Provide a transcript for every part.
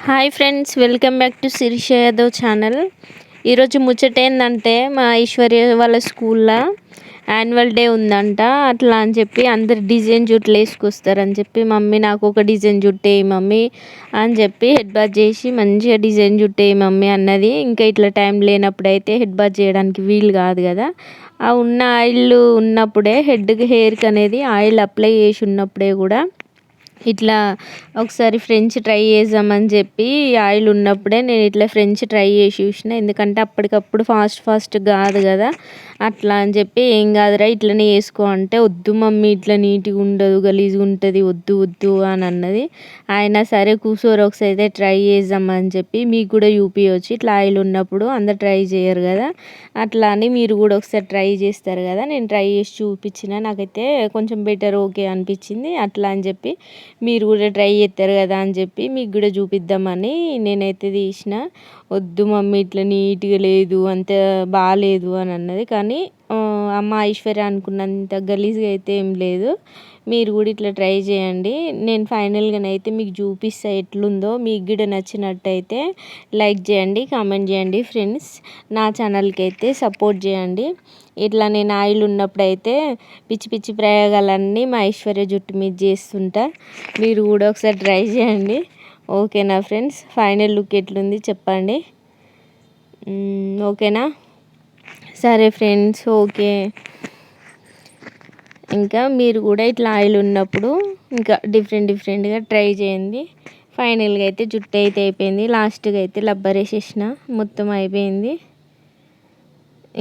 Hi friends, welcome back to Sirisha Yadav channel. ఈరోజు ముచ్చట ఏంటంటే మా ఐశ్వర్య వాళ్ళ స్కూల్లో యాన్యువల్ డే ఉందంట. అట్లా అని చెప్పి అందరు డిజైన్ జుట్లు వేసుకొస్తారని చెప్పి మమ్మీ నాకు ఒక డిజైన్ జుట్టు వేయి మమ్మీ అని చెప్పి హెడ్ బాత్ చేసి మంచిగా డిజైన్ జుట్టు వేయి మమ్మీ అన్నది. ఇంకా ఇట్లా టైం లేనప్పుడు అయితే హెడ్ బాత్ చేయడానికి వీలు కాదు కదా. ఆ ఉన్న ఆయిల్ ఉన్నప్పుడే హెయిర్కి అనేది ఆయిల్ అప్లై చేసి ఉన్నప్పుడే కూడా ఇట్లా ఒకసారి ఫ్రెంచ్ ట్రై చేద్దామని చెప్పి ఆయిల్ ఉన్నప్పుడే నేను ఇట్లా ఫ్రెంచ్ ట్రై చేసి చూసిన. ఎందుకంటే అప్పటికప్పుడు ఫాస్ట్ కాదు కదా. అట్లా అని చెప్పి ఏం కాదురా ఇట్లనే వేసుకో అంటే, వద్దు మమ్మీ ఇట్లా నీట్గా ఉండదు, గలీజ్గా ఉంటుంది, వద్దు వద్దు అని అన్నది. అయినా సరే కూర్చోరు ఒకసారి అయితే ట్రై చేద్దామని చెప్పి మీకు కూడా చూపించవచ్చు. ఇట్లా ఆయిల్ ఉన్నప్పుడు అందరు ట్రై చేయరు కదా, అట్లా అని మీరు కూడా ఒకసారి ట్రై చేస్తారు కదా. నేను ట్రై చేసి చూపించిన, నాకైతే కొంచెం బెటర్ ఓకే అనిపించింది. అట్లా అని చెప్పి మీరు కూడా ట్రై చేస్తారు కదా అని చెప్పి మీకు కూడా చూపిద్దామని నేనైతే తీసిన. వద్దు మమ్మీ ఇట్లా నీట్గా లేదు, అంత బాగాలేదు అని అన్నది. కానీ అమ్మ ఐశ్వర్య అనుకున్నంత గలీజ్గా అయితే ఏం లేదు. మీరు కూడా ఇట్లా ట్రై చేయండి. నేను ఫైనల్గానైతే మీకు చూపిస్తా ఎట్లుందో. మీకు కూడా నచ్చినట్టయితే లైక్ చేయండి, కామెంట్ చేయండి ఫ్రెండ్స్. నా ఛానల్కి అయితే సపోర్ట్ చేయండి. ఇట్లా నేను ఆయిల్ ఉన్నప్పుడు అయితే పిచ్చి పిచ్చి ప్రయోగాలన్నీ మా ఐశ్వర్య జుట్టు మీద చేస్తుంటా. మీరు కూడా ఒకసారి ట్రై చేయండి. ఓకేనా ఫ్రెండ్స్? ఫైనల్ లుక్ ఎట్లుంది చెప్పండి. ఓకేనా? సరే ఫ్రెండ్స్, ఓకే. ఇంకా మీరు కూడా ఇట్లా ఆయిల్ ఉన్నప్పుడు ఇంకా డిఫరెంట్గా ట్రై చేయండి. ఫైనల్గా అయితే జుట్టు అయితే అయిపోయింది. లాస్ట్గా అయితే రబ్బర్ వేసేసిన, మొత్తం అయిపోయింది.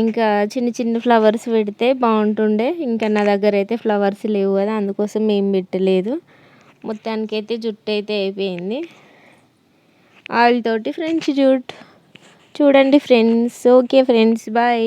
ఇంకా చిన్న చిన్న ఫ్లవర్స్ పెడితే బాగుంటుండే. ఇంకా నా దగ్గర అయితే ఫ్లవర్స్ లేవు కదా, అందుకోసం ఏం పెట్టలేదు. మొత్తానికైతే జుట్టు అయితే అయిపోయింది. ఆయిల్ తోటి ఫ్రెంచ్ జుట్టు చూడండి ఫ్రెండ్స్. Okay friends, bye.